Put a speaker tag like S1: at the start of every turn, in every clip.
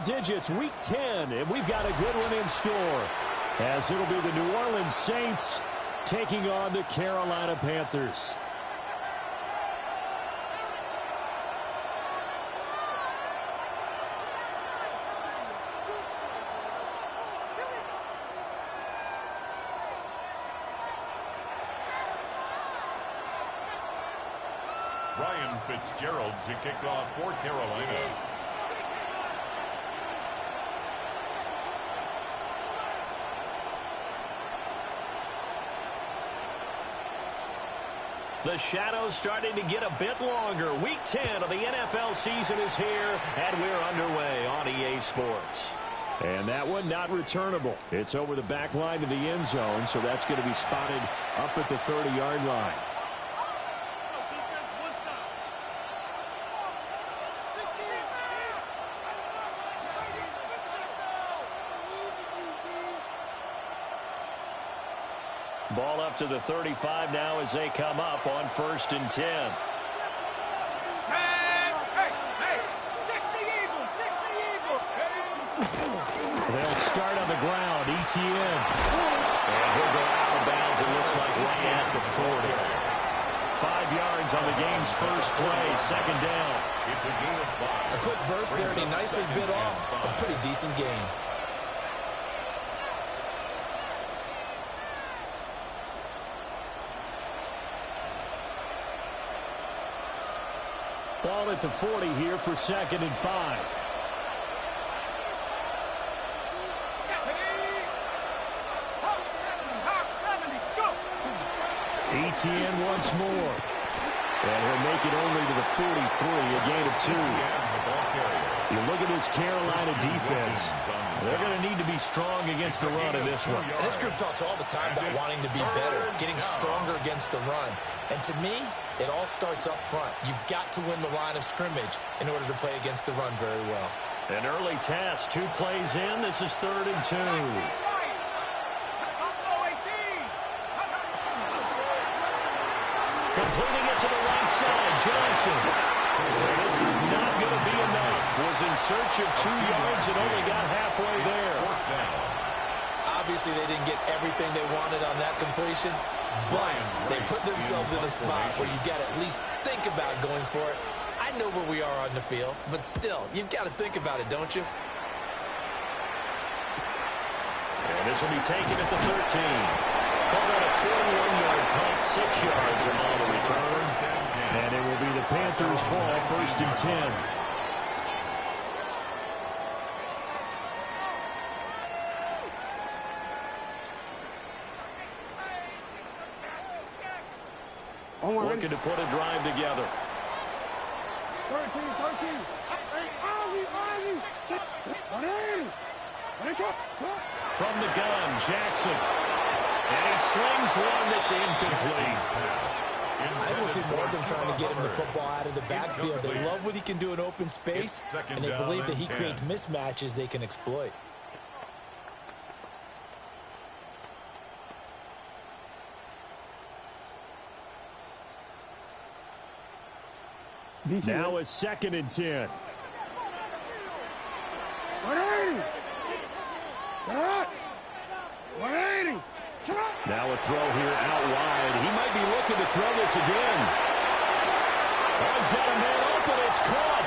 S1: digits, Week 10, and we've got a good one in store, as it'll be the New Orleans Saints taking on the Carolina Panthers.
S2: Ryan Fitzgerald to kick off for Carolina.
S1: The shadow's starting to get a bit longer. Week 10 of the NFL season is here, and we're underway on EA Sports. And that one not returnable. It's over the back line of the end zone, so that's going to be spotted up at the 30-yard line. Ball up to the 35 now as they come up on 1st and 10. They'll start on the ground. ETN. And he'll go out of bounds, it looks like, right at the 40. 5 yards on the game's first play. 2nd down.
S2: It's a gain of 5.
S3: A quick burst there, and he nicely bit off a pretty decent gain.
S1: Ball at the 40 here for 2nd and 5. ETN once more. And he'll make it only to the 43, a gain of 2. You look at this Carolina defense. They're going to need to be strong against the run in this one.
S3: And this group talks all the time about wanting to be better, getting stronger against the run. And to me, it all starts up front. You've got to win the line of scrimmage in order to play against the run very well.
S1: An early test, 2 plays in. This is 3rd and 2. Completing it to the right side, Johnson. This is not going to be enough. Was in search of 2 yards and only got halfway there.
S3: Obviously, they didn't get everything they wanted on that completion, but they put themselves in a spot where you got to at least think about going for it. I know where we are on the field, but still, you've got to think about it, don't you?
S1: And this will be taken at the 13. Called out a 41-yard punt, 6 yards on the return. And it will be the Panthers' ball, 1st and 10. Looking to put a drive together.
S4: 13.
S1: From the gun, Jackson. And he slings one that's incomplete.
S3: I will see more of them trying to get him the football out of the backfield. They love what he can do in open space, and they believe that he creates mismatches they can exploit.
S1: Now it's 2nd and 10. Now a throw here out wide. He might be looking to throw this again. Oh, he's got a man open. It's caught.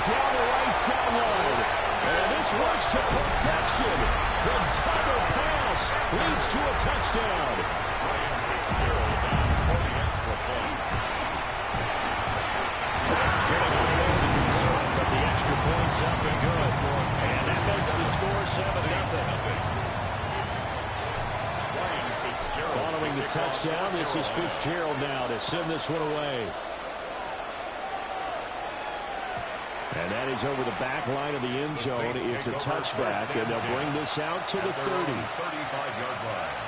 S1: Down the right sideline. And this works to perfection. The double pass leads to a touchdown.
S2: Ryan Fitzgerald down for the extra point.
S1: Wasn't concerned, but the extra point's up and good. And that makes the score 7-0. Following the touchdown, this is Fitzgerald now to send this one away. And that is over the back line of the end zone. It's a touchback, and they'll bring this out to the 30.
S2: 35-yard line.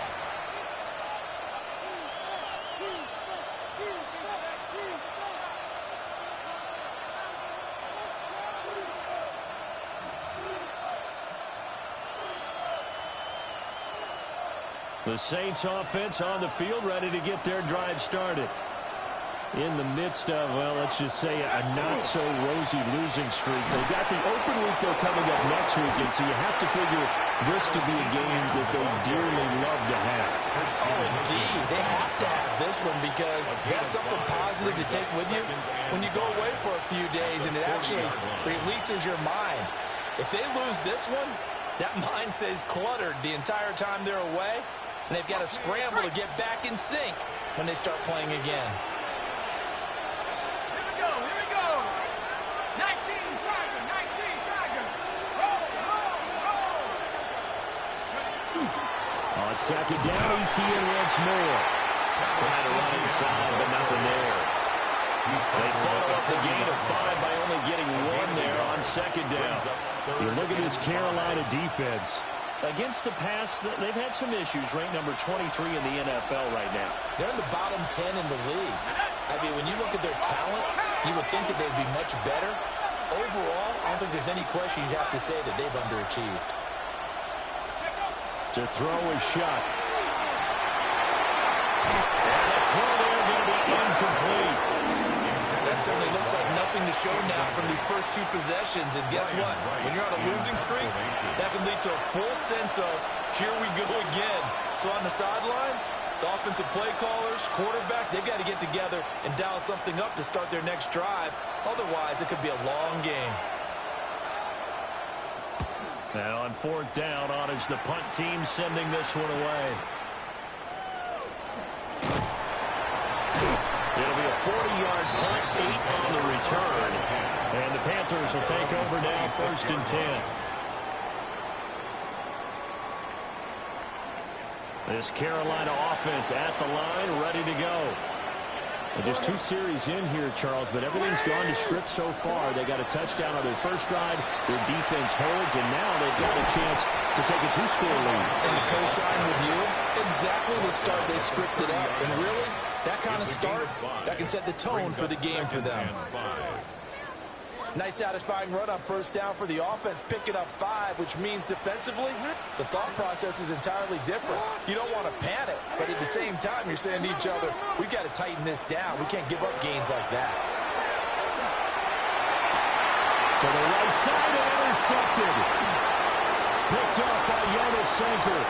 S1: The Saints offense on the field, ready to get their drive started. in the midst of, well, let's just say a not-so-rosy losing streak. They've got the open week, though, coming up next weekend, so you have to figure this to be a game that they dearly love to have.
S3: Oh, indeed. They have to have this one because that's something positive to take with you when you go away for a few days, and it actually releases your mind. If they lose this one, that mind stays cluttered the entire time they're away, and they've got to scramble to get back in sync when they start playing again.
S4: Here we go. 19 Tiger. Roll.
S1: On second down, ETN once more. Trying to run inside, but nothing there. They follow up the gain of 5 by only getting 1 there on second down. You look at this Carolina defense. Against the pass, they've had some issues. Ranked number 23 in the NFL right now.
S3: They're in the bottom 10 in the league. I mean, when you look at their talent, you would think that they'd be much better. Overall, I don't think there's any question you'd have to say that they've underachieved.
S1: To throw is Shuck. And the throw there going to be incomplete.
S3: That certainly looks like nothing to show now from these first 2 possessions. And guess what? When you're on a losing streak, that can lead to a full sense of, here we go again. So on the sidelines, the offensive play callers, quarterback, they've got to get together and dial something up to start their next drive. Otherwise, it could be a long game.
S1: Now on 4th down, on is the punt team sending this one away. It'll be a 40-yard punt, 8 on the return. And the Panthers will take over now, 1st and 10. This Carolina offense at the line, ready to go. Well, just 2 series in here, Charles, but everything's gone to script so far. They got a touchdown on their first drive. Their defense holds, and now they've got a chance to take a 2-score lead.
S3: And the co-sign with you, exactly the start they scripted up. And really, that kind of start, that can set the tone for the game for them. Nice satisfying run on 1st down for the offense, picking up 5, which means defensively, the thought process is entirely different. You don't want to panic, but at the same time, you're saying to each other, we've got to tighten this down. We can't give up gains like that.
S1: To the right side and intercepted. Picked up by Jonas Sanker.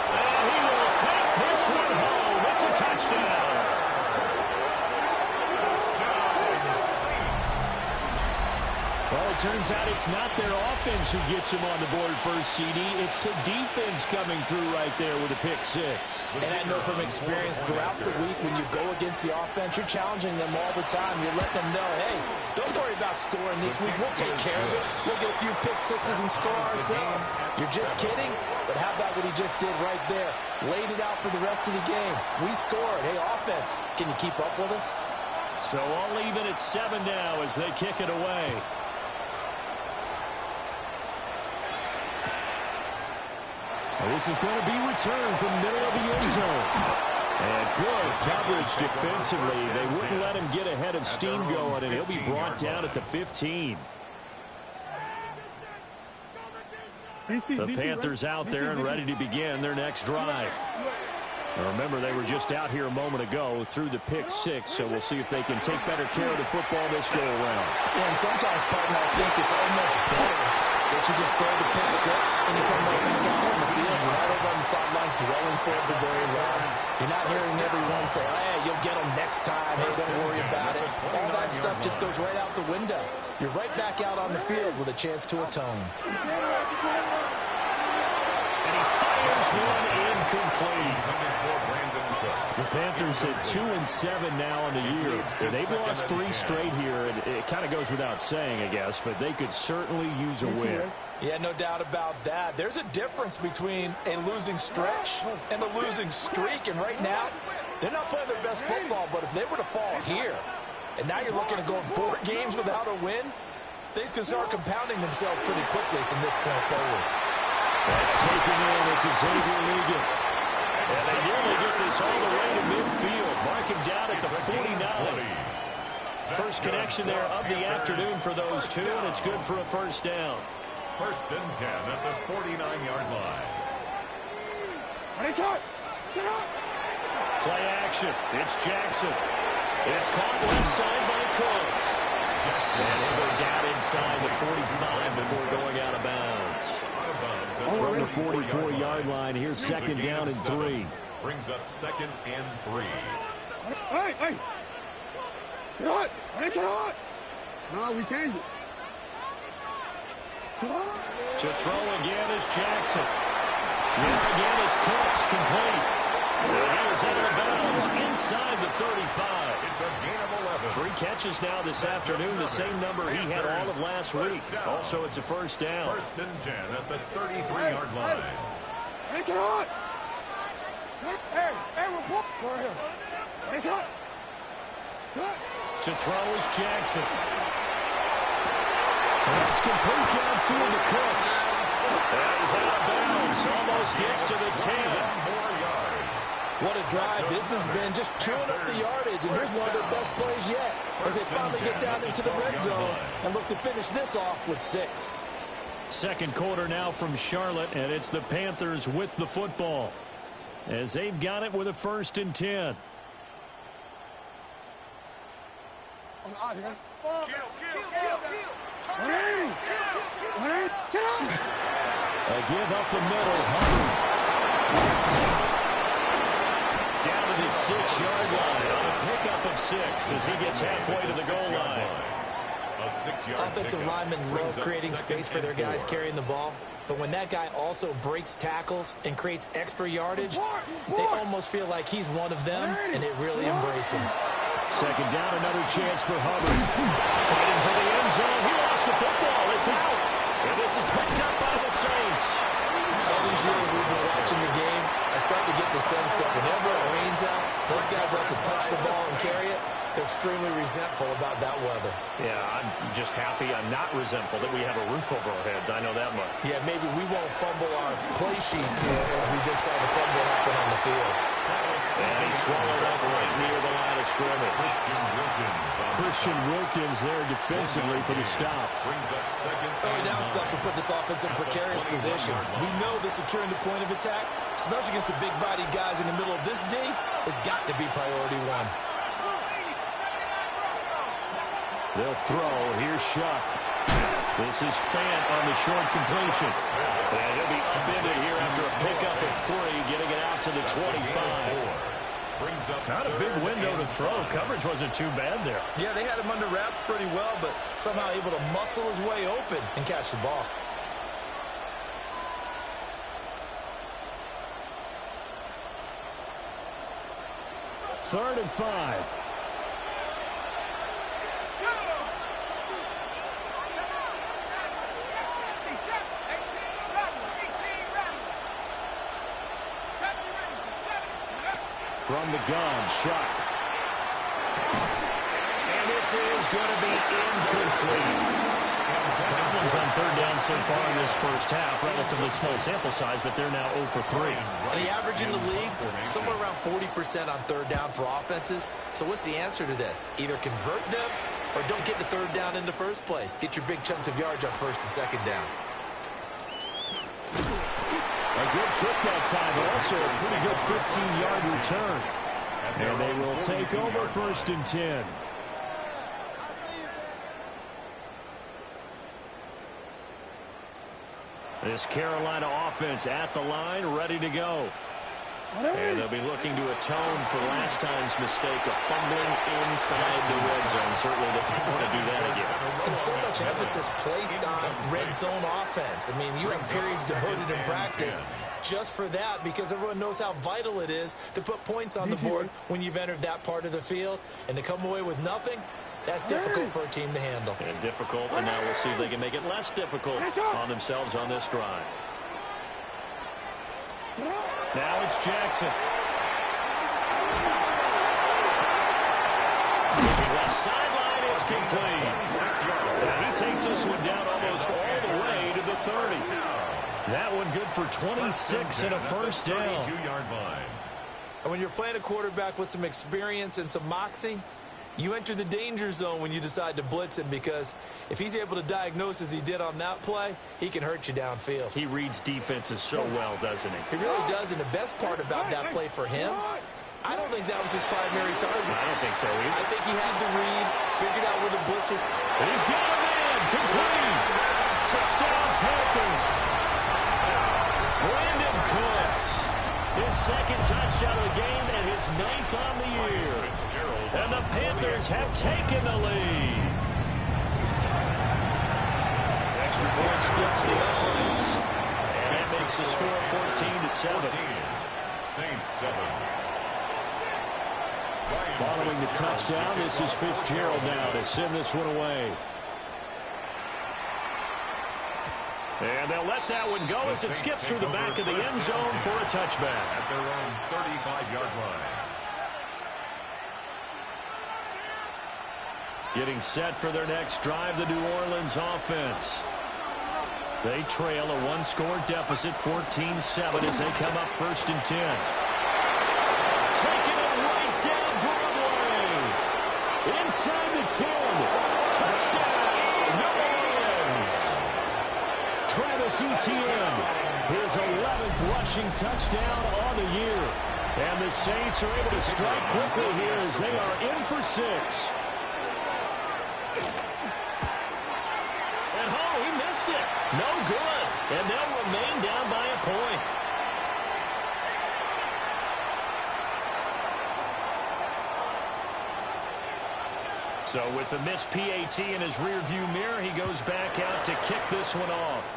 S1: And he will take this one home. It's a touchdown. Well, it turns out it's not their offense who gets him on the board first, CD. It's the defense coming through right there with a pick 6.
S3: And I know from experience throughout the week when you go against the offense, you're challenging them all the time. You're letting them know, hey, don't worry about scoring this week. We'll take care of it. We'll get a few pick 6s and score ourselves. You're just kidding? But how about what he just did right there? Laid it out for the rest of the game. We scored. Hey, offense, can you keep up with us?
S1: So all even at 7 now as they kick it away. This is going to be returned from the middle of the end zone. And good coverage defensively. They wouldn't let him get ahead of steam going, and he'll be brought down at the 15. The Panthers out there and ready to begin their next drive. Now remember, they were just out here a moment ago through the pick 6, so we'll see if they can take better care of the football this go around.
S3: Yeah, and sometimes, partner, I think it's almost better that you just throw the pick 6 and you come right back out on the field. You're not over on the sidelines dwelling for it for very long. You're not hearing everyone say, hey, you'll get them next time. Hey, don't worry about it. All that stuff just goes right out the window. You're right back out on the field with a chance to atone.
S1: And he fires one incomplete. The Panthers at 2-7 now in the year. They've lost 3 straight here, and it kind of goes without saying, I guess, but they could certainly use a win.
S3: Yeah, no doubt about that. There's a difference between a losing stretch and a losing streak, and right now, they're not playing their best football, but if they were to fall here, and now you're looking at going 4 games without a win, things can start compounding themselves pretty quickly from this point forward.
S1: That's taken in. It's Xavier Ligon. And they nearly get this all the way to midfield. Mark him down at the 49. First connection there of the afternoon for those two, and it's good for a first down.
S2: 1st and 10 at the 49-yard line.
S4: Sit up.
S1: Play action. It's Jackson. It's caught left side by Cooks. And he'll go down inside the 45 before going out of bounds. From the 44-yard line, here's second down and 3.
S2: Brings up second and 3.
S4: Hey! Get out! Get out! No, we change it.
S1: To throw again is Jackson. There again is Cooks, complete. He is out of bounds inside the 35.
S2: It's a gain of 11.
S1: 3 catches now this afternoon, the same number he had all of last week. Also, it's a first down.
S2: First and 10 at the 33-yard line.
S4: Get out! Hey, report for him. Get out!
S1: To throw is Jackson. That's complete downfield to Cooks. That is out of bounds. Almost gets to the 10.
S2: More yards.
S3: What a drive this has been, just chewing up the yardage, and here's one of their best plays yet as they finally get down into the red zone and look to finish this off with 6.
S1: Second quarter now from Charlotte, and it's the Panthers with the football as they've got it with a first and 10. A give up the middle. Down to the 6-yard line on a pickup of 6 as he gets halfway to the goal line.
S3: Offensive linemen love creating space for their guys carrying the ball, but when that guy also breaks tackles and creates extra yardage, they almost feel like he's one of them, and they really embrace him.
S1: Second down, another chance for Hubbard. Fighting for the end zone. He lost the football. It's out. And this is picked up by the Saints.
S3: All these years we've been watching the game, I start to get the sense that whenever it rains out, those guys have to touch the ball and carry it. They're extremely resentful about that weather.
S1: Yeah, I'm just happy I'm not resentful that we have a roof over our heads. I know that much.
S3: Yeah, maybe we won't fumble our play sheets here as we just saw the fumble happen on the field.
S1: And he swallowed up right near the line of scrimmage. Christian Wilkins there defensively for the stop.
S2: Brings up second.
S3: Early down stuff will put this offense in a precarious position. We know that securing the point of attack, especially against the big-bodied guys in the middle of this D, has got to be priority 1.
S1: They'll throw. Here's Shuck. This is Fant on the short completion. And he'll be upended here after a pickup of 3, getting it out to the 25. Not a big window to throw. Coverage wasn't too bad there.
S3: Yeah, they had him under wraps pretty well, but somehow able to muscle his way open and catch the ball.
S1: Third and 5. From the gun, Shuck. And this is going to be incomplete. Problems on third down so far in this first half. Relatively small sample size, but they're now 0 for 3.
S3: The average in the league, somewhere around 40% on third down for offenses. So what's the answer to this? Either convert them or don't get the third down in the first place. Get your big chunks of yards on first and second down.
S1: A good kick that time, but also a pretty good 15-yard return. And they will take over first and 10. This Carolina offense at the line, ready to go. And they'll be looking to atone for last time's mistake of fumbling inside the red zone. Certainly they don't want to do that again.
S3: And so much emphasis placed on red zone offense. I mean, you have periods devoted in practice just for that because everyone knows how vital it is to put points on the board when you've entered that part of the field. And to come away with nothing, that's difficult for a team to handle.
S1: And difficult, and now we'll see if they can make it less difficult on themselves on this drive. Now it's Jackson. Left sideline, it's complete. And he takes this one down almost all the way to the 30. That one good for 26 and a first down.
S3: And when you're playing a quarterback with some experience and some moxie, you enter the danger zone when you decide to blitz him because if he's able to diagnose as he did on that play, he can hurt you downfield.
S1: He reads defenses so well, doesn't he?
S3: He really does, and the best part about that play for him I don't think that was his primary target.
S1: I don't think so either.
S3: I think he had the read, figured out where the blitz was.
S1: He's got a man. Complete. Touchdown, Panthers. Brandon Cooks. His second touchdown of the game and his 9th on the year. And the Panthers have taken the lead. Extra point splits the uprights. And that makes the score 14-7.
S2: Saints 7.
S1: Following the touchdown, this is Fitzgerald now to send this one away. And they'll let that one go as it skips through the back of the end zone for a touchback.
S2: At their own 35-yard line.
S1: Getting set for their next drive, the New Orleans offense. They trail a one-score deficit, 14-7, as they come up 1st and 10. Taking it right down Broadway. Inside the 10. Touchdown, New Orleans. Travis Etienne, his 11th rushing touchdown on the year. And the Saints are able to strike quickly here as they are in for 6. And he missed it. No good. And they'll remain down by a point. So with the missed PAT in his rearview mirror, he goes back out to kick this one off.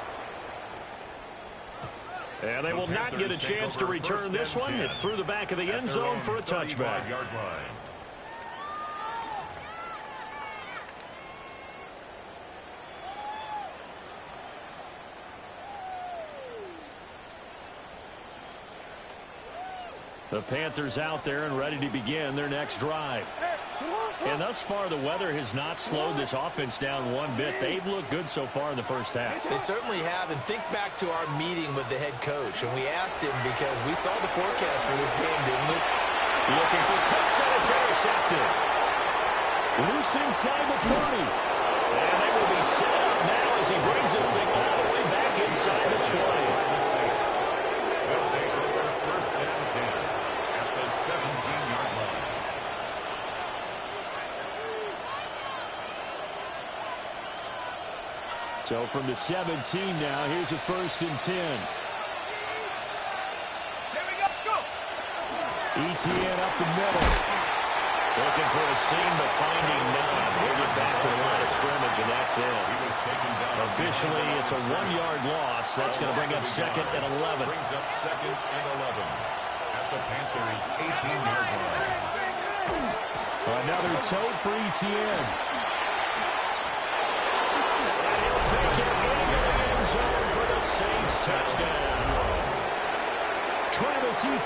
S1: And they will not get a chance to return this one. It's through the back of the end zone for a touchback. The Panthers out there and ready to begin their next drive. And thus far, the weather has not slowed this offense down one bit. They've looked good so far in the first half.
S3: They certainly have. And think back to our meeting with the head coach. And we asked him because we saw the forecast for this game, didn't we?
S1: Looking for Cooks, and it's intercepted. Loose inside the 30. And they will be set up now as he brings this thing all the way back inside the 20.
S2: They'll take over 1st and 10 at the 17-yard line.
S1: So from the 17 now, here's a 1st and 10.
S4: Here we go. Go.
S1: Etienne up the middle. Looking for a seam, but finding none. Bring it back to the line of scrimmage, and that's it.
S2: He was taken down.
S1: Officially, it's a 1-yard loss. That's going to bring up 2nd and 11.
S2: Brings up 2nd and 11 at the Panthers' 18-yard line.
S1: Another tote for Etienne. And he'll take it into the end zone for the Saints touchdown. Travis Etienne.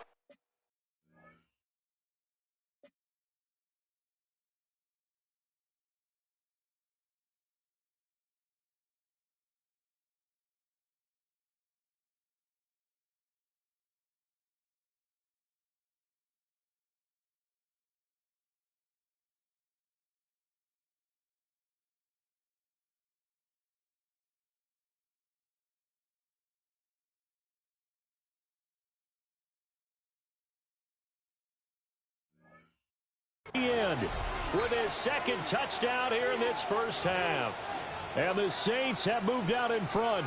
S1: With his 2nd touchdown here in this first half. And the Saints have moved out in front.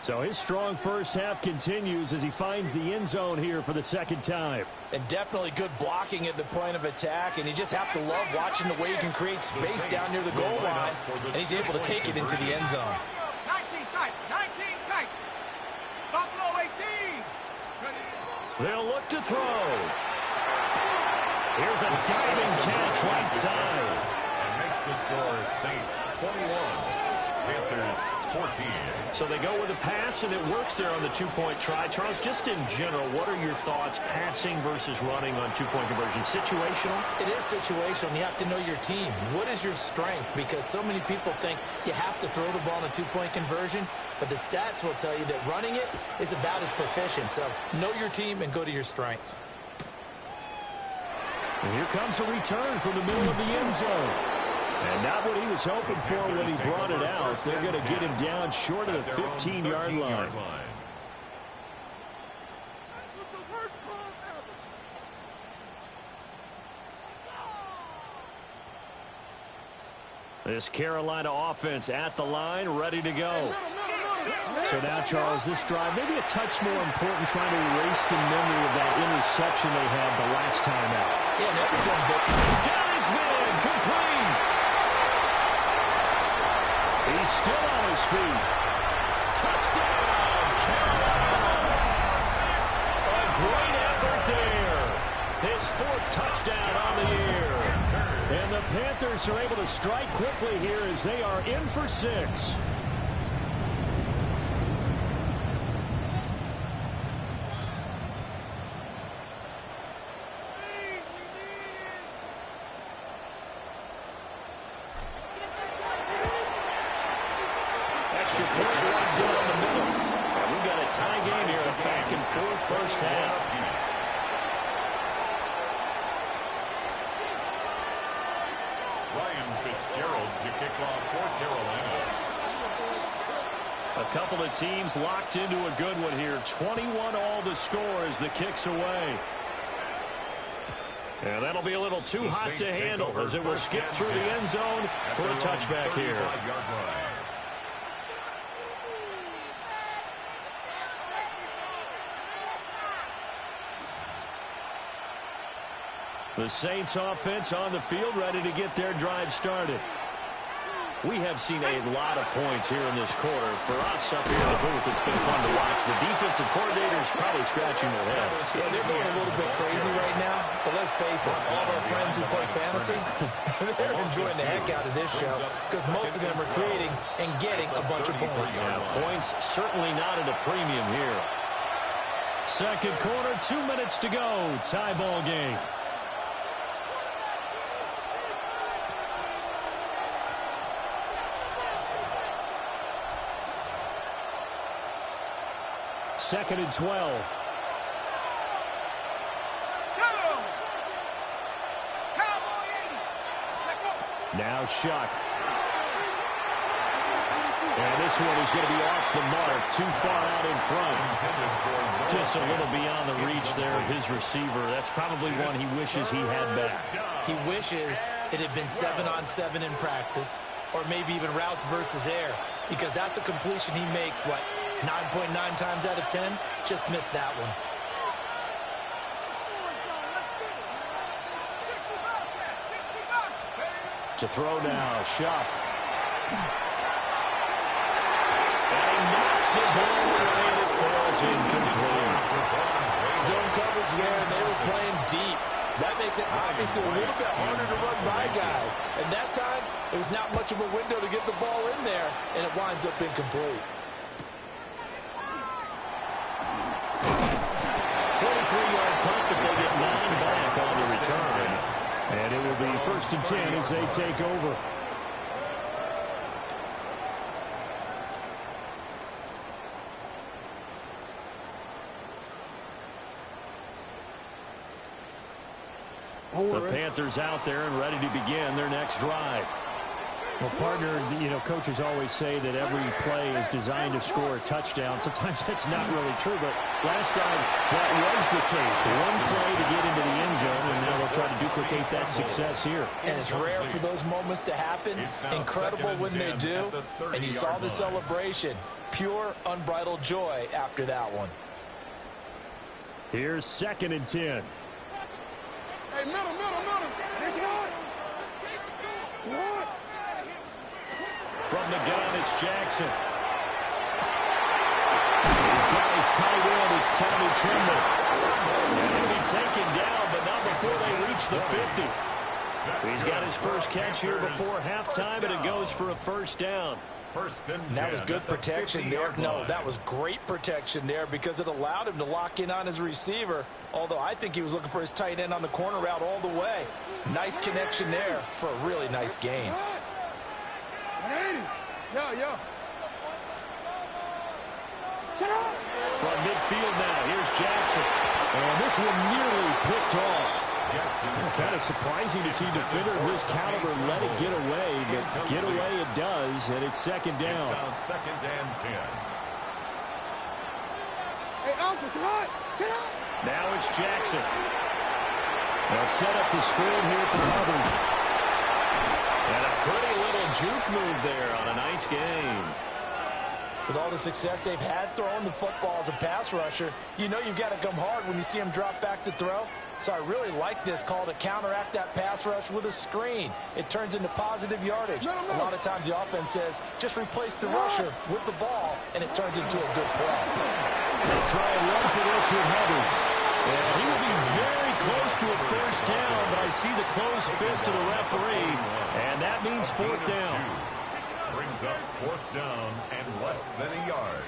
S1: So his strong first half continues as he finds the end zone here for the 2nd time.
S3: And definitely good blocking at the point of attack. And you just have to love watching the way he can create space down near the goal line. And he's able to take it into the end zone.
S4: 19 tight. 19 tight. Buffalo 18.
S1: They'll look to throw. Here's a diving catch right side.
S2: And makes the score Saints 21, Panthers 14.
S1: So they go with a pass, and it works there on the 2-point try. Charles, just in general, what are your thoughts passing versus running on 2-point conversion? Situational?
S3: It is situational. You have to know your team. What is your strength? Because so many people think you have to throw the ball in a 2-point conversion, but the stats will tell you that running it is about as proficient. So know your team and go to your strength.
S1: And here comes a return from the middle of the end zone. And not what he was hoping for when he brought it out. They're going to get him down short of the 15-yard line. This Carolina offense at the line, ready to go. So now, Charles, this drive maybe a touch more important, trying to erase the memory of that interception they had the last time out.
S3: Yeah, and everyone
S1: got his man, complete. He's still on his feet. Touchdown, Carolina. A great effort there. His 4th touchdown on the year. And the Panthers are able to strike quickly here as they are in for 6. Extra point right down the middle. And we've got a tie game here, a back-and-forth first half.
S2: To kick off for Carolina.
S1: A couple of teams locked into a good one here. 21 all the score as the kick's away. And that'll be a little too hot to handle as it will skip through the end zone for a touchback here. The Saints offense on the field, ready to get their drive started. We have seen a lot of points here in this quarter. For us up here in the booth, it's been fun to watch. The defensive coordinators probably scratching their heads.
S3: Yeah, they're going a little bit crazy right now. But let's face it, all of our friends who play fantasy, they're enjoying the heck out of this show because most of them are creating and getting a bunch of points.
S1: Yeah, points certainly not at a premium here. Second quarter, 2 minutes to go. Tie ball game. Second and 12. Now Shuck. And this one is going to be off the mark, too far out in front. Just a little beyond the reach there of his receiver. That's probably one he wishes he had back.
S3: He wishes it had been 7-on-7 in practice, or maybe even routes versus air, because that's a completion he makes, what, 9.9 times out of 10? Just missed that one.
S1: To throw now, Shuck. And he knocks the ball away and it falls incomplete.
S5: Zone coverage there, and they were playing deep. That makes it obviously a little bit harder to run by guys. And that time, it was not much of a window to get the ball in there, and it winds up incomplete.
S1: 43-yard punt, but they get 9 back on the return. And it will be 1st and 10 as they take over. The Panthers out there and ready to begin their next drive. Well, partner, coaches always say that every play is designed to score a touchdown. Sometimes that's not really true, but last time that was the case. One play to get into the end zone, and now they'll try to duplicate that success here.
S3: And it's rare for those moments to happen. Incredible when they do. And you saw the celebration. Pure, unbridled joy after that one.
S1: Here's 2nd and 10.
S4: Hey, middle. That's right. What?
S1: From the gun, it's Jackson. He's got his tight end. It's Tommy Tremble. And he'll be taken down, but not before they reach the 50. He's got his first catch here before halftime, and it goes for a first down.
S3: That was good protection there. No, that was great protection there because it allowed him to lock in on his receiver. Although I think he was looking for his tight end on the corner route all the way. Nice connection there for a really nice gain.
S4: Yo.
S1: From midfield now, here's Jackson. And this one nearly picked off. It's kind of surprising to see a defender of his caliber let it get away, but get away it does, and it's 2nd down.
S2: It's now 2nd and 10.
S4: Hey, Uncle, sit up.
S1: Now it's Jackson. They'll set up the screen here for Hubbard. And a pretty little juke move there on a nice game.
S5: With all the success they've had throwing the football as a pass rusher, you know you've got to come hard when you see him drop back to throw. So I really like this call to counteract that pass rush with a screen. It turns into positive yardage. A lot of times the offense says, just replace the rusher with the ball, and it turns into a good play.
S1: They'll try and run for this with Hubbard. And he will be very close to a first down, but I see the closed fist of the referee, and that means fourth down.
S2: Brings up fourth down and less than a yard.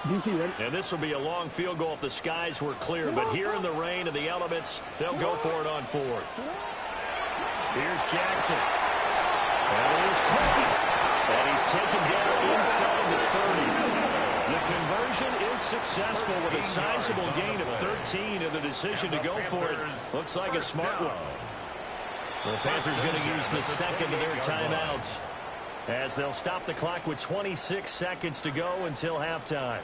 S4: DC, ready?
S1: And this will be a long field goal if the skies were clear, but here in the rain and the elements, they'll go for it on fourth. Here's Jackson. And it is Clinton. And he's taken down inside the 30. The conversion is successful with a sizable gain of 13, and the decision to go for it looks like a smart one. The Panthers going to use the second of their timeouts, as they'll stop the clock with 26 seconds to go until halftime.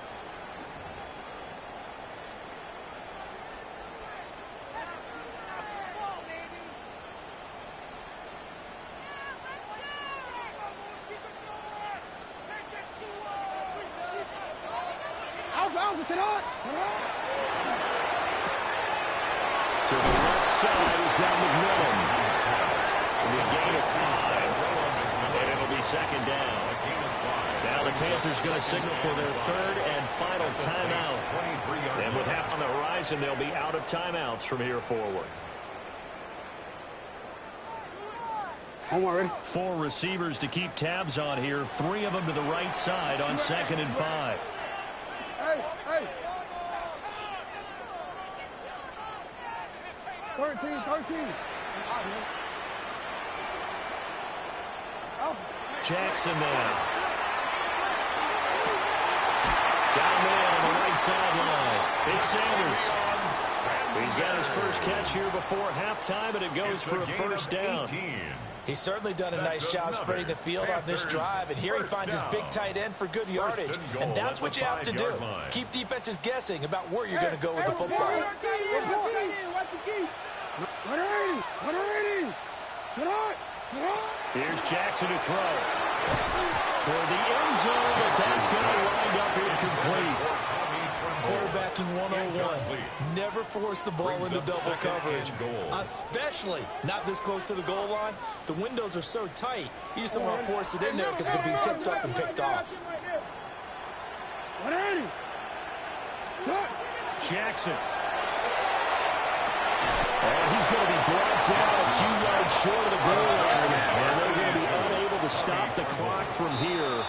S1: To the left side is now McMillan. It'll be a gain of 5, and it'll be second down. Now the Panthers going to signal for their third and final timeout. And with half on the horizon, they'll be out of timeouts from here forward.
S4: Ready?
S1: 4 receivers to keep tabs on here. 3 of them to the right side on second and 5.
S4: Hey, hey. 13.
S1: Jackson now. Got a man on the right sideline. It's Sanders. He's got his first catch here before halftime, and it goes for a first down.
S5: He's certainly done a nice job spreading the field on this drive, and here he finds his big tight end for good yardage. And that's what you have to do. Keep defenses guessing about where you're going to go with the football.
S1: Here's Jackson to throw. Toward the end zone, but that's going to wind up incomplete.
S5: Quarterbacking 101. Never force the ball into double coverage, especially not this close to the goal line. The windows are so tight, you just don't want to force it in there because it could be tipped up and picked off.
S1: Jackson. And he's going to be brought down a few yards short of the goal line. And they're going to be unable to stop the clock from here.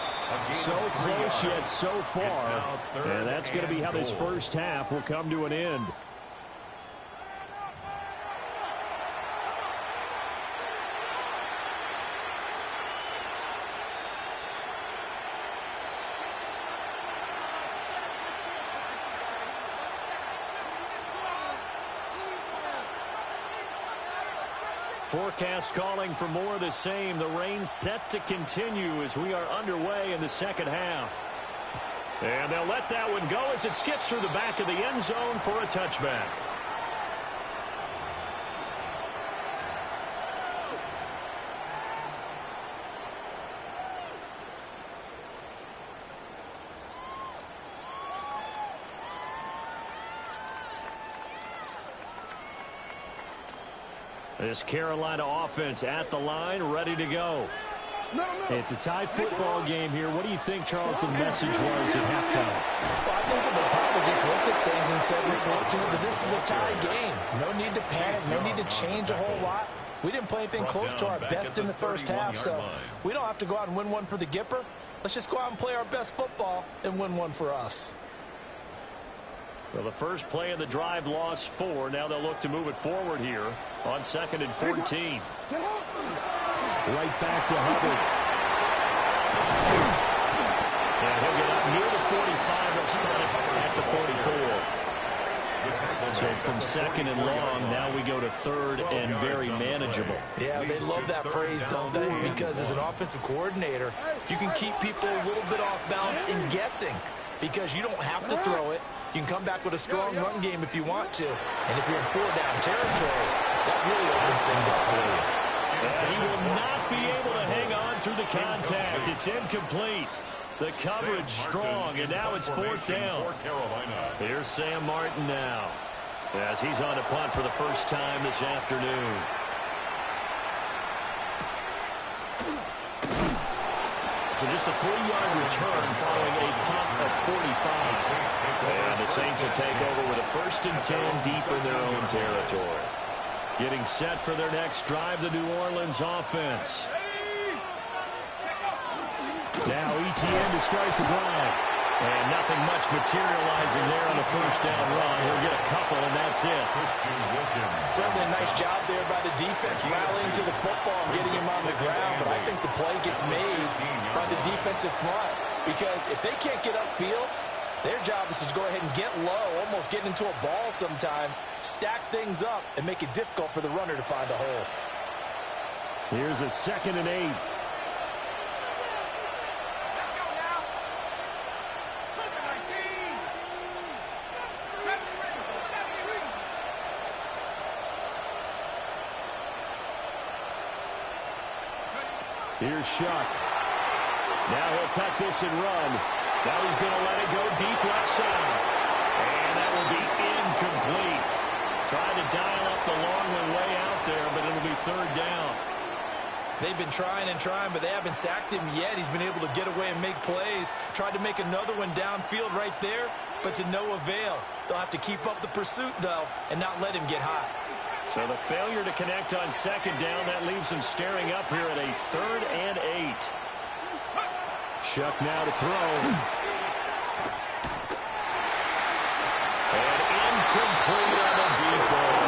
S1: So close yet so far. And that's going to be how this first half will come to an end. Forecast calling for more of the same. The rain set to continue as we are underway in the second half. And they'll let that one go as it skips through the back of the end zone for a touchback. This Carolina offense at the line, ready to go. It's a tied football game here. What do you think, Charles, the message was at halftime?
S5: Well, I think that they probably just looked at things and said, we're fortunate that this is a tied game. No need to panic, no need to change a whole lot. We didn't play anything close to our best in the first half, so we don't have to go out and win one for the Gipper. Let's just go out and play our best football and win one for us.
S1: Well, the first play of the drive lost 4. Now they'll look to move it forward here on second and 14. Right back to Hubbard. And he'll get up near the 45. They'll spot it at the 44. So from second and long, now we go to third and very manageable.
S5: Yeah, they love that phrase, don't they? Because as an offensive coordinator, you can keep people a little bit off balance and guessing because you don't have to throw it. You can come back with a strong run game if you want to. And if you're in 4-down territory, that really opens things up for you.
S1: And he will not be able to hang on through the contact. It's incomplete. The coverage strong, and now it's 4th down. Here's Sam Martin now, as he's on to punt for the first time this afternoon. So just a 3-yard return following a punt of 45. And the Saints will take over with a 1st and 10 deep in their own territory. Getting set for their next drive, the New Orleans offense. Now ETN to start the drive. And nothing much materializing there on the 1st down run. He'll get a couple, and that's it.
S5: Certainly a nice job there by the defense rallying to the football and getting him on the ground. But I think the play gets made by the defensive front. Because if they can't get upfield, their job is to go ahead and get low, almost getting into a ball sometimes, stack things up, and make it difficult for the runner to find a hole.
S1: Here's a 2nd and 8. Here's Shuck. Now he'll tuck this and run. Now he's going to let it go deep left side. And that will be incomplete. Trying to dial up the long one way out there, but it'll be 3rd down.
S5: They've been trying and trying, but they haven't sacked him yet. He's been able to get away and make plays. Tried to make another one downfield right there, but to no avail. They'll have to keep up the pursuit, though, and not let him get hot.
S1: So the failure to connect on 2nd down, that leaves him staring up here at a 3rd and 8. Shuck now to throw. And incomplete on the deep ball.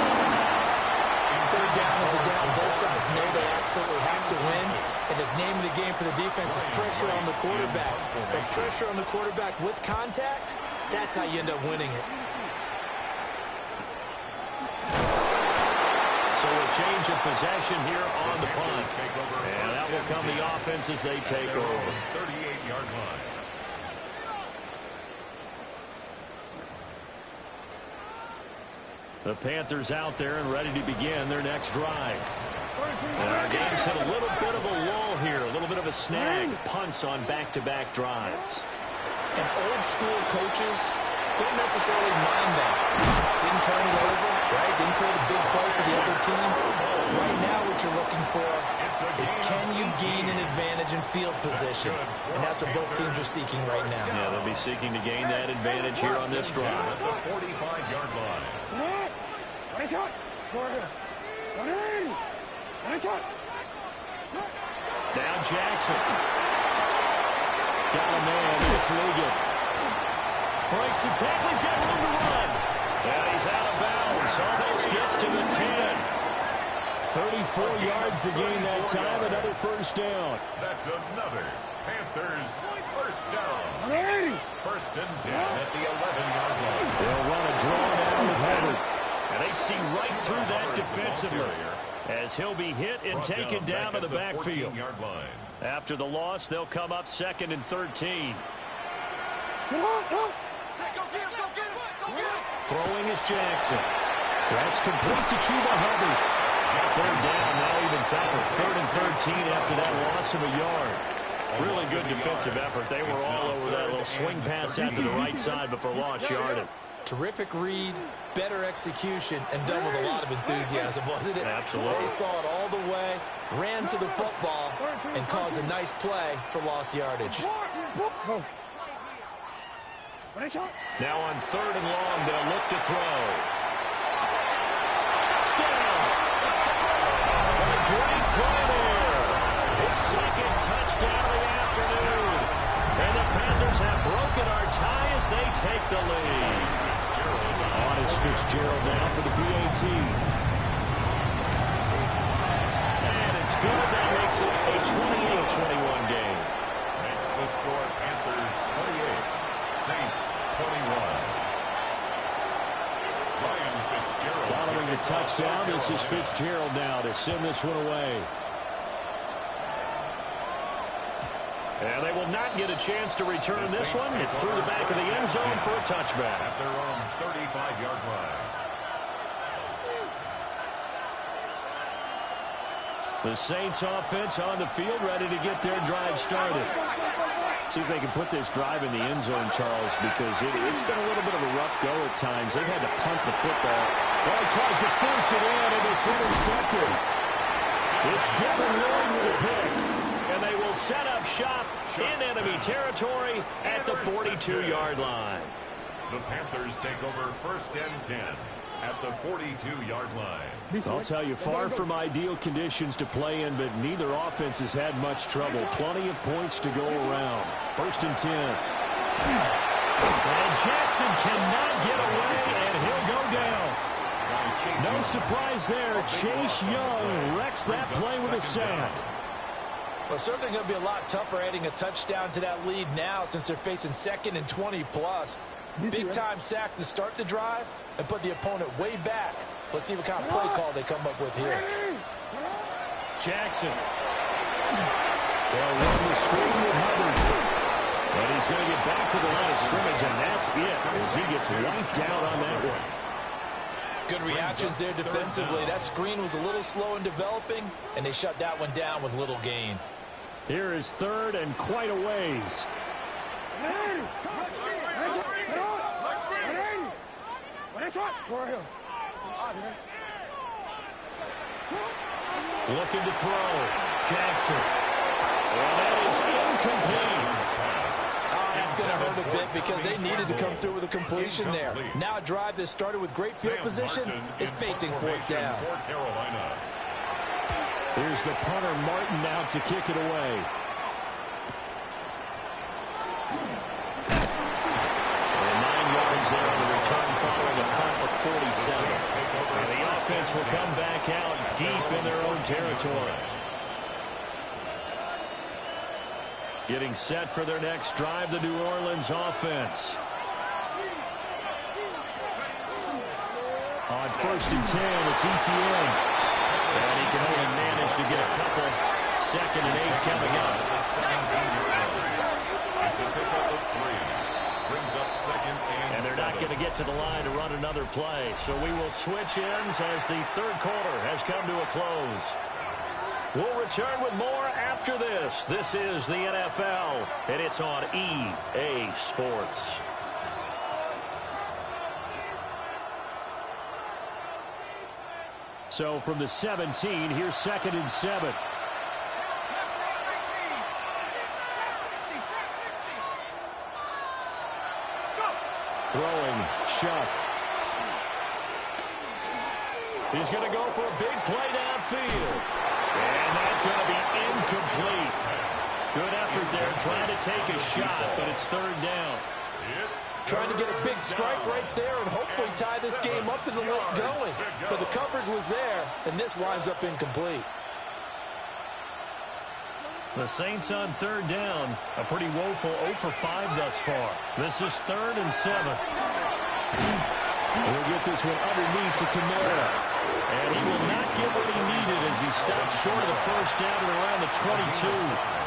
S5: 3rd down is a down. Both sides know they absolutely have to win. And the name of the game for the defense is pressure on the quarterback. But pressure on the quarterback with contact, that's how you end up winning it.
S1: So a change of possession here on the punt. And that will come the offense as they take over.
S2: 38-yard line.
S1: The Panthers out there and ready to begin their next drive. And our game's hit a little bit of a lull here, a little bit of a snag. Punts on back-to-back drives.
S5: And old-school coaches don't necessarily mind that. Didn't turn it over, right? Didn't create a big play for the other team. Right now what you're looking for is can you gain an advantage in field position? And that's what both teams are seeking right now.
S1: Yeah, they'll be seeking to gain that advantage here on this drive.
S2: At the 45-yard line.
S1: Now Jackson. Got a man. It's Ligon. Breaks the tackle. He's got room to run. And he's out of bounds. Almost gets to the 10. 34 yards to gain that time. Another 1st down.
S2: That's another Panthers 1st down. 1st and 10 at the 11-yard line.
S1: They'll run a draw now with Hubbard. And they see right through that defensively as he'll be hit and taken down to the backfield. After the loss, they'll come up 2nd and 13. Throwing is Jackson. That's complete to Chuba Hubbard. 3rd down, now even tougher. 3rd and 13 after that loss of a yard. Really good defensive effort. They were all over that little swing pass out to the right side before lost yardage.
S5: Terrific read, better execution, and done with a lot of enthusiasm, wasn't it?
S1: Absolutely.
S5: They saw it all the way, ran to the football, and caused a nice play for lost yardage.
S1: Now on 3rd and long, they'll look to throw. Touchdown! What a great play there. His 2nd touchdown of the afternoon. And the Panthers have broken our tie as they take the lead. On is Fitzgerald now for the PAT. And it's good. That makes it a 28-21 game.
S2: Makes the score Panthers 28, Saints 21. Ryan Fitzgerald.
S1: Following the touchdown, this is Fitzgerald now to send this one away. And they will not get a chance to return this one. It's through the back of the end zone for a touchback.
S2: At their own 35-yard line.
S1: The Saints offense on the field, ready to get their drive started. See if they can put this drive in the end zone, Charles, because it's been a little bit of a rough go at times. They've had to punt the football. Well, he tries to force it in, and it's intercepted. It's Devin Lloyd with a pick, and they will set up shop in enemy territory at the 42-yard line.
S2: The Panthers take over 1st and 10 at the 42-yard line.
S1: I'll tell you, far from ideal conditions to play in, but neither offense has had much trouble. Plenty of points to go around. 1st and 10. And Jackson cannot get away, and he'll go down. No surprise there. Chase Young wrecks that play with a sack.
S5: Well, certainly going to be a lot tougher adding a touchdown to that lead now since they're facing 2nd and 20+. Big-time sack to start the drive and put the opponent way back. Let's see what kind of play call they come up with here.
S1: Jackson. They'll run the screen with Hubbard. And he's going to get back to the line of scrimmage, and that's it as he gets wiped out on that one.
S5: Good reactions there defensively. That screen was a little slow in developing, and they shut that one down with little gain.
S1: Here is 3rd and quite a ways. Looking to throw. Jackson. Well, that is incomplete.
S5: That's going to hurt a bit because they needed to come through with a completion there. Now a drive that started with great field position is facing 4th down.
S1: Here's the punter, Martin, out to kick it away. And 9 yards there on the return following a punt of 47. And the offense will come back out deep in their own territory. Getting set for their next drive, the New Orleans offense. On 1st and 10, it's Etienne. And he can only manage to get a couple. 2nd and 8 coming up.
S2: It's a pickup of 3. Brings up 2nd and
S1: they're not going to get to the line to run another play. So we will switch ends as the 3rd quarter has come to a close. We'll return with more after this. This is the NFL, and it's on EA Sports. So from the 17, here's 2nd and 7. Throwing, Shuck. He's going to go for a big play downfield. And that's going to be incomplete. Good effort there, trying to take a shot, but it's 3rd down.
S5: Trying to get a big strike right there and hopefully tie this game up in the late going. But the coverage was there, and this winds up incomplete.
S1: The Saints on 3rd down. A pretty woeful 0 for 5 thus far. This is 3rd and 7. We'll get this one underneath to Kamara. And he will not get what he needed as he stops short of the 1st down at around the 22.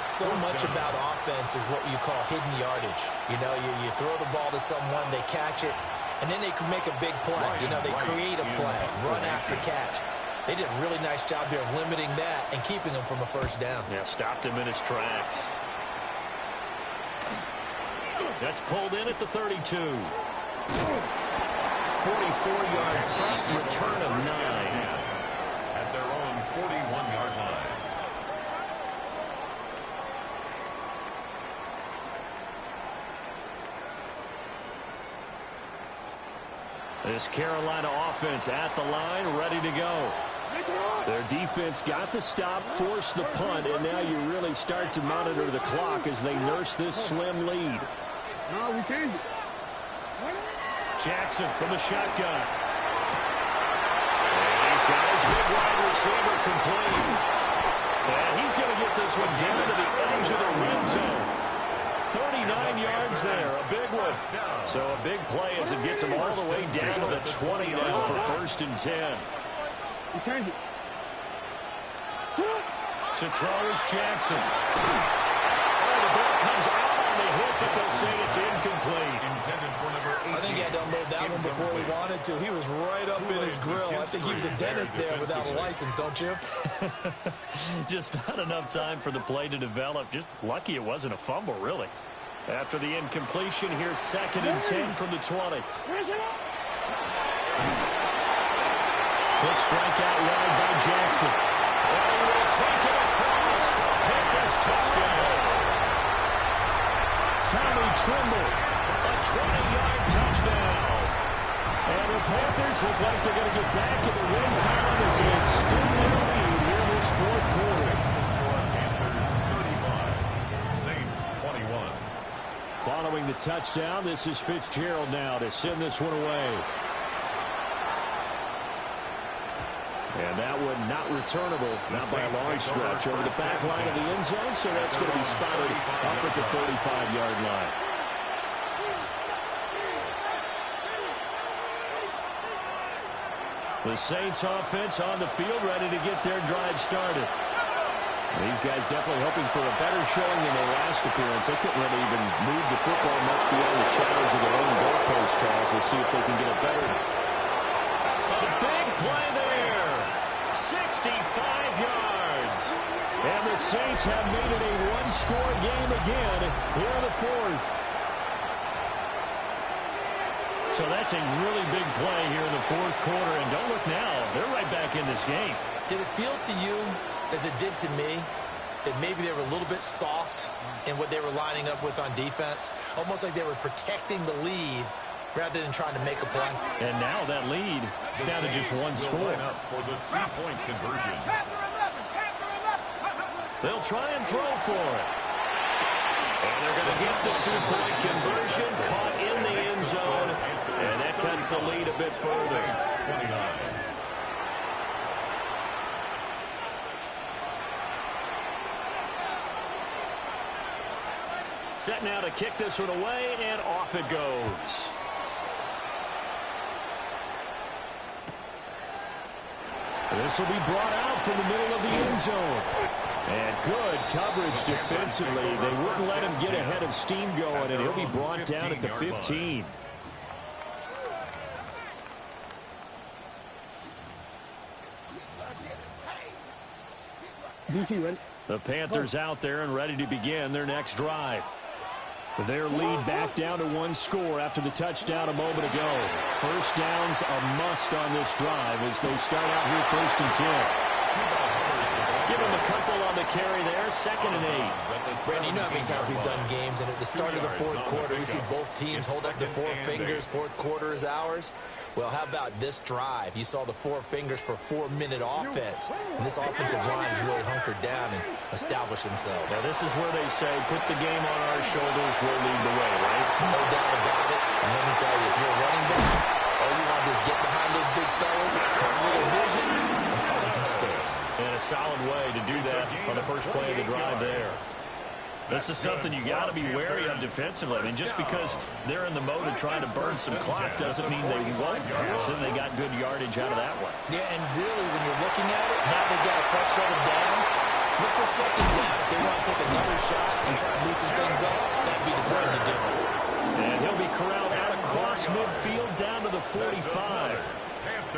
S3: So much about offense is what you call hidden yardage. You know, you throw the ball to someone, they catch it, and then they can make a big play. You know, they create a play, run after catch. They did a really nice job there of limiting that and keeping him from a 1st down.
S1: Yeah, stopped him in his tracks. That's pulled in at the 32. 44-yard punt, return of 9.
S2: At their own 41-yard line.
S1: This Carolina offense at the line, ready to go. Their defense got the stop, forced the punt, and now you really start to monitor the clock as they nurse this slim lead.
S4: No, we changed it.
S1: Jackson from the shotgun. And he's got his big wide receiver complete. And he's going to get this one down to the edge of the red zone. 39 yards there, a big one. So a big play as it gets him all the way down to the 20 now for 1st and 10.
S4: We changed it.
S1: To throw is Jackson. Oh, the ball comes out on the hit, but they'll say it's incomplete.
S2: Intended for number 18.
S3: I think he had to unload that home before he wanted to. He was right up in his grill. I think he was a dentist there without a license, don't you?
S1: Just not enough time for the play to develop. Just lucky it wasn't a fumble, really. After the incompletion, here's 2nd and 10 from the 20. Quick strikeout line by Jackson. And he will take it across. Panthers touchdown. Tommy Trimble, a 20-yard touchdown. And the Panthers look like they're going to get back in the win column as they extend their lead here in this 4th quarter.
S2: The score, Panthers 31, Saints 21.
S1: Following the touchdown, this is Fitzgerald now to send this one away. And that one not returnable, not by a long stretch, over the back line of the end zone, so that's going to be spotted up at the 35-yard line. The Saints offense on the field, ready to get their drive started. These guys definitely hoping for a better showing than their last appearance. They couldn't really even move the football much beyond the shadows of their own goalpost, Charles. We'll see if they can get a better. A big play there. 65 yards. And the Saints have made it a one-score game again here in the 4th. So that's a really big play here in the 4th quarter. And don't look now. They're right back in this game.
S3: Did it feel to you, as it did to me, that maybe they were a little bit soft in what they were lining up with on defense? Almost like they were protecting the lead rather than trying to make a play.
S1: And now that lead is down to just one score.
S2: For the 2-point conversion.
S1: They'll try and throw for it. And they're going to get the 2-point conversion caught in the end zone. And that cuts the lead a bit further.
S2: 29.
S1: Set now to kick this one away, and off it goes. This will be brought out from the middle of the end zone. And good coverage defensively. They wouldn't let him get ahead of steam going, and he'll be brought down at the 15. The Panthers out there and ready to begin their next drive. Their lead back down to one score after the touchdown a moment ago. First down's a must on this drive as they start out here 1st and 10. Give them a couple on the carry there, 2nd and 8.
S3: Brandon, you know how many times we've done games, and at the start of the 4th quarter, we see both teams hold up their 4 fingers, 4th quarter is ours. Well, how about this drive? You saw the 4 fingers for 4-minute offense, and this offensive line has really hunkered down and established themselves.
S1: Now, this is where they say, put the game on our shoulders, we'll lead the way, right?
S3: No doubt about it. And let me tell you, if you're a running back, all you want to do is get behind those big fellas, have a little vision, and find some space.
S1: And a solid way to do that on the first play of the drive there. This is something you got to be wary of defensively. I mean, just because they're in the mode of trying to burn some clock doesn't mean they won't pass it. They got good yardage out of that one.
S3: Yeah, and really, when you're looking at it, now they've got a fresh set of downs. Look for 2nd down. If they want to take another shot and try to loosen things up, that'd be the time to do it.
S1: And he'll be corralled out across midfield down to the 45.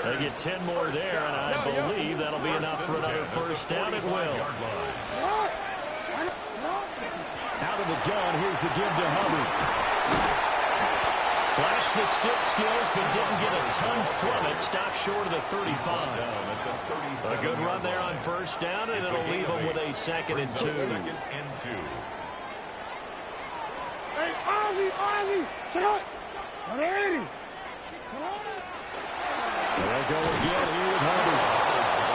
S1: They get 10 more there, and I believe that'll be enough for another first down. It will. Out of the gun, here's the give to Hubbard. Flashed the stick skills, but didn't get a ton from it. Stopped short of the 35. A good run there on first down, and it'll leave them with a 2nd and 2.
S4: Hey, Ozzy! Sit up! Ready!
S1: They'll go again here with Hubbard.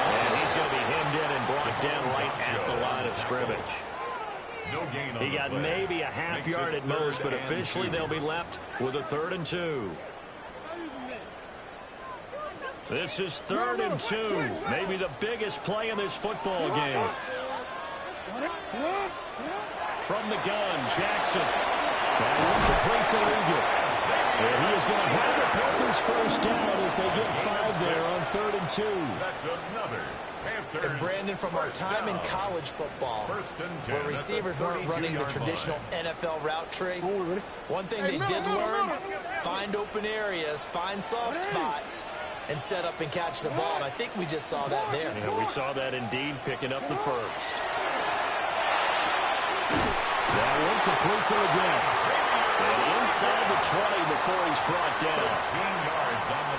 S1: And he's going to be hemmed in and brought down right at the line of scrimmage. He got maybe a half yard at most, but officially they'll be left with a 3rd and 2. This is 3rd and 2. Maybe the biggest play in this football game. From the gun, Jackson. That one complete to Ligon. And he is going to have the Panthers first down as they get 5 there on 3rd and 2.
S2: That's another Panthers.
S3: And Brandon, from our time in college football, where receivers weren't running the traditional NFL route tree, one thing they did learn, find open areas, find soft spots, and set up and catch the ball. And I think we just saw that there.
S1: Yeah, we saw that indeed, picking up the first. That one complete to Ligon. And inside the 20 before he's brought down.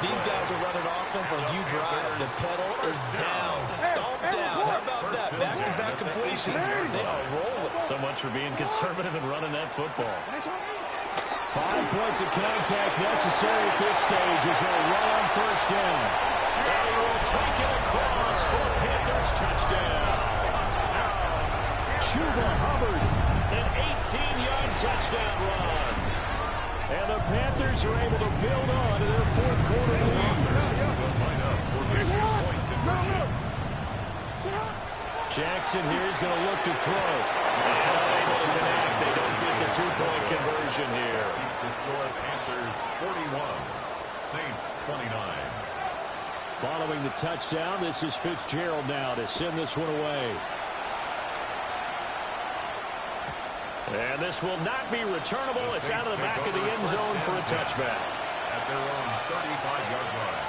S3: These guys are running offense like you drive. The pedal is down, stomp down. How about that? Back-to-back completions. They are rolling.
S1: So much for being conservative and running that football. 5 points of contact necessary at this stage as they'll run on first down. And he will take it across for a Panthers touchdown. Chuba Hubbard, an 18-yard touchdown run. And the Panthers are able to build on to their 4th quarter lead. Jackson here is going to look to throw. And unable to connect. They don't get the 2-point conversion here.
S2: The score, Panthers 41, Saints 29.
S1: Following the touchdown, this is Fitzgerald now to send this one away. And this will not be returnable. It's out of the back of the end zone for a touchback.
S2: At their own 35-yard line.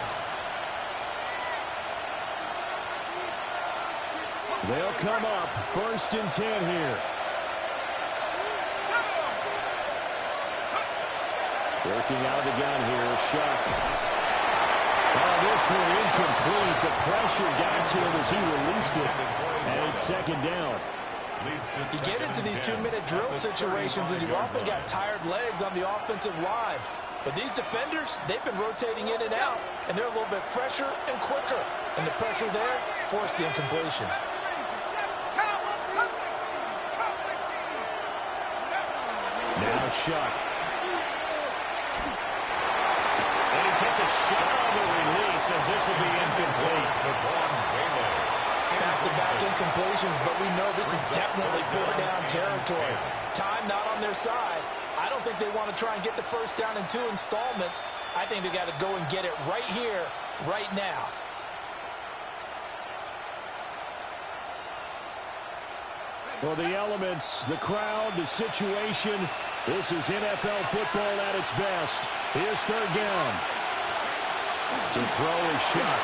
S1: They'll come up 1st and 10 here. Working out of the gun here, Shuck. Oh, this one incomplete. The pressure got to him as he released it. And it's 2nd down.
S3: You get into these 2-minute drill situations, and you often got tired legs on the offensive line. But these defenders, they've been rotating in and out, and they're a little bit fresher and quicker. And the pressure there forced the incompletion.
S1: Now Shuck. And he takes a shot on the release as this will be incomplete.
S3: Back-to-back incompletions, but we know this is definitely 4th down territory. Time not on their side. I don't think they want to try and get the first down in 2 installments. I think they got to go and get it right here, right now.
S1: Well, the elements, the crowd, the situation, this is NFL football at its best. Here's 3rd down. To throw is Shuck.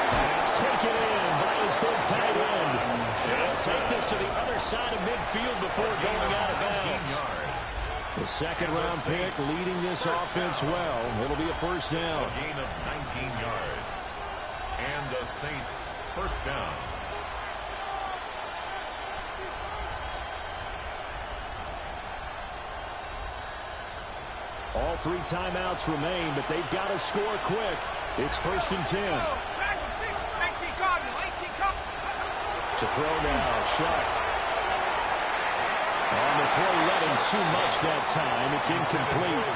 S1: That's taken in by his big tight end. He'll take this to the other side of midfield before going out of bounds. The 2nd-round pick leading this offense well. It'll be a first down.
S2: A gain of 19 yards. And the Saints first down.
S1: All 3 timeouts remain, but they've got to score quick. It's 1st and 10. To throw now, Shuck. On the throw, letting too much that time. It's incomplete.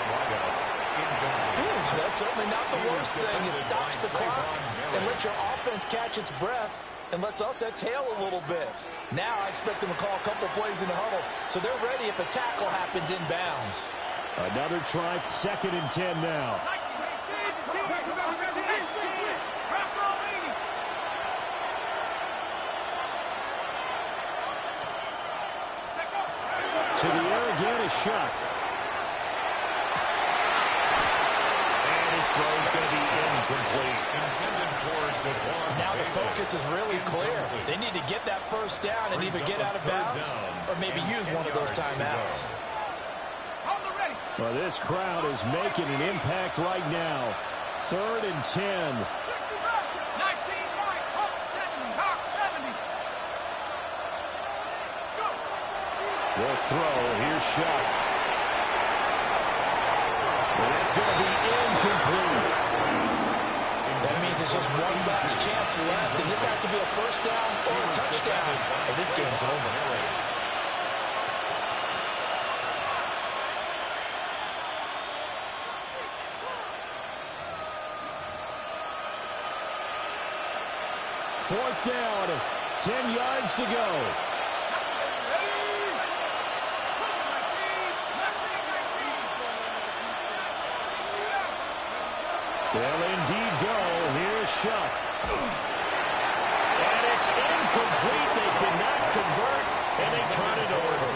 S3: That's certainly not the worst thing. It stops the clock and lets your offense catch its breath and lets us exhale a little bit. Now I expect them to call a couple plays in the huddle, so they're ready if a tackle happens inbounds.
S1: Another try, 2nd and 10 now. To the air again is Shuck. And his throw is going to be incomplete.
S2: Intended for Devon.
S3: Now the focus is really clear. They need to get that first down and either get out of bounds or maybe use one of those timeouts.
S1: Well, this crowd is making an impact right now. 3rd and 10. They'll throw. Here's Shuck. And that's going to be incomplete.
S3: That means it's just one last chance left, and this has to be a first down or a touchdown, or this game's over.
S1: Fourth down, 10 yards to go. They'll indeed go. Here's Shuck. And it's incomplete. They cannot convert, and they turn it over.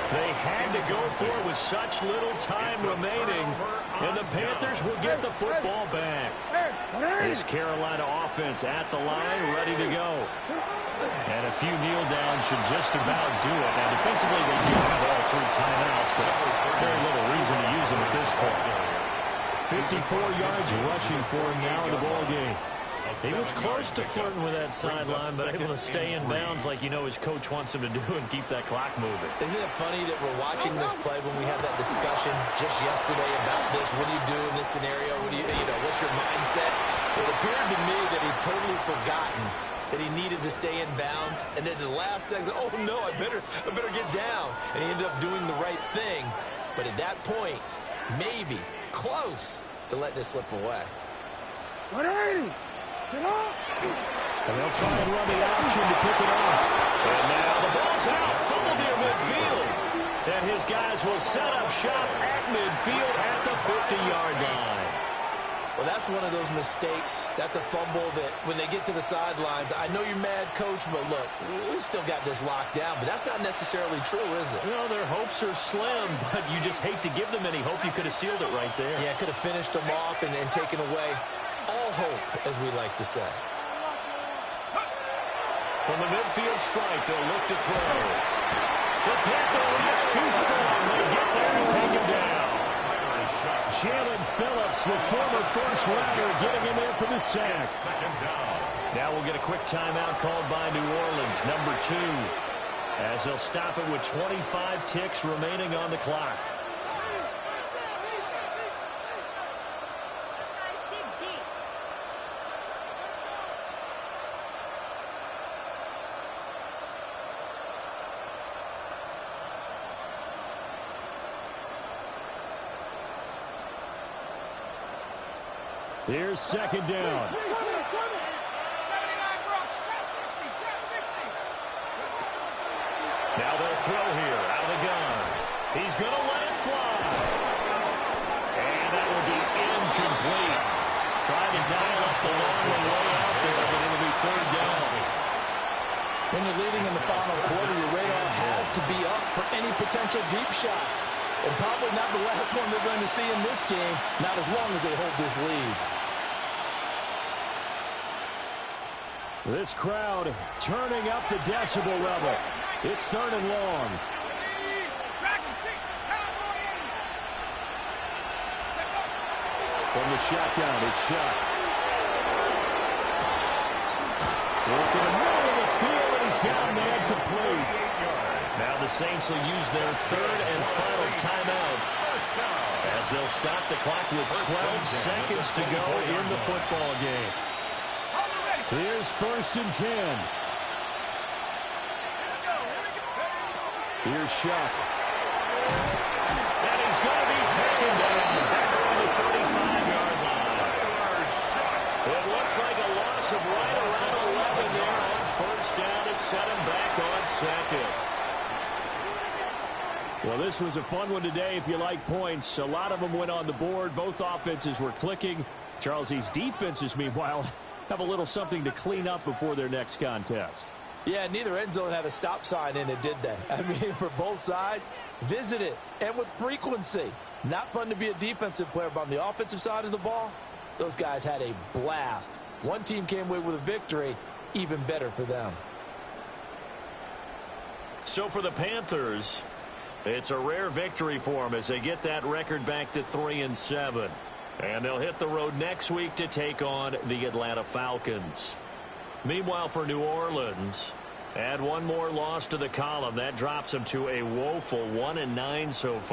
S1: They had to go for it with such little time remaining, and the Panthers will get the football back. This Carolina offense at the line, ready to go. And a few kneel downs should just about do it. Now, defensively, they do have all 3 timeouts, but very little reason to use them at this point. 54 yards rushing for him now in the ball game.
S6: He was close to flirting with that sideline, but able to stay in bounds like you know his coach wants him to do and keep that clock moving.
S3: Isn't it funny that we're watching this play when we had that discussion just yesterday about this? What do you do in this scenario? What do you know, what's your mindset? It appeared to me that he'd totally forgotten that he needed to stay in bounds, and then at the last second, oh no, I better get down. And he ended up doing the right thing. But at that point, maybe close to letting it slip away.
S1: And they'll try and run the option to pick it up. And now the ball's out. Fumble near midfield. And his guys will set up shop at midfield at the 50-yard line.
S3: Well, that's one of those mistakes. That's a fumble that when they get to the sidelines, I know you're mad, Coach, but look, we've still got this locked down. But that's not necessarily true, is it?
S6: Well, their hopes are slim, but you just hate to give them any hope. You could have sealed it right there.
S3: Yeah, could have finished them off and taken away all hope, as we like to say.
S1: From the midfield strike, they'll look to throw. The Panther rush too strong. They get there and take him down. Jalen Phillips, the former first rounder, getting in there for the sack. Now we'll get a quick timeout called by New Orleans, number 2, as they'll stop it with 25 ticks remaining on the clock. Here's second down. Now they'll throw here out of the gun. He's going to let it fly. And that will be incomplete. Trying to dial up the long way out there, but it'll be third down.
S5: When you're leading in the final quarter, your radar has to be up for any potential deep shots. And probably not the last one they're going to see in this game, not as long as they hold this lead.
S1: This crowd turning up the decibel level. It's third and long. From the shotgun, it's Shuck. Working the middle of the field, and he's got a man complete. Now the Saints will use their third and final timeout as they'll stop the clock with 12 seconds to go in the football game. Here's first and 10. Here's Shuck. And he's going to be taken down back on the 35-yard line. It looks like a loss of right around 11 there on first down to set him back on second. Well, this was a fun one today if you like points. A lot of them went on the board. Both offenses were clicking. Charles, these defenses, meanwhile, have a little something to clean up before their next contest.
S5: Yeah, neither end zone had a stop sign in it, did they? I mean, for both sides, visit it, and with frequency. Not fun to be a defensive player, but on the offensive side of the ball, those guys had a blast. One team came away with a victory, even better for them.
S1: So for the Panthers, it's a rare victory for them as they get that record back to 3-7. And they'll hit the road next week to take on the Atlanta Falcons. Meanwhile, for New Orleans, add one more loss to the column. That drops them to a woeful 1-9 so far.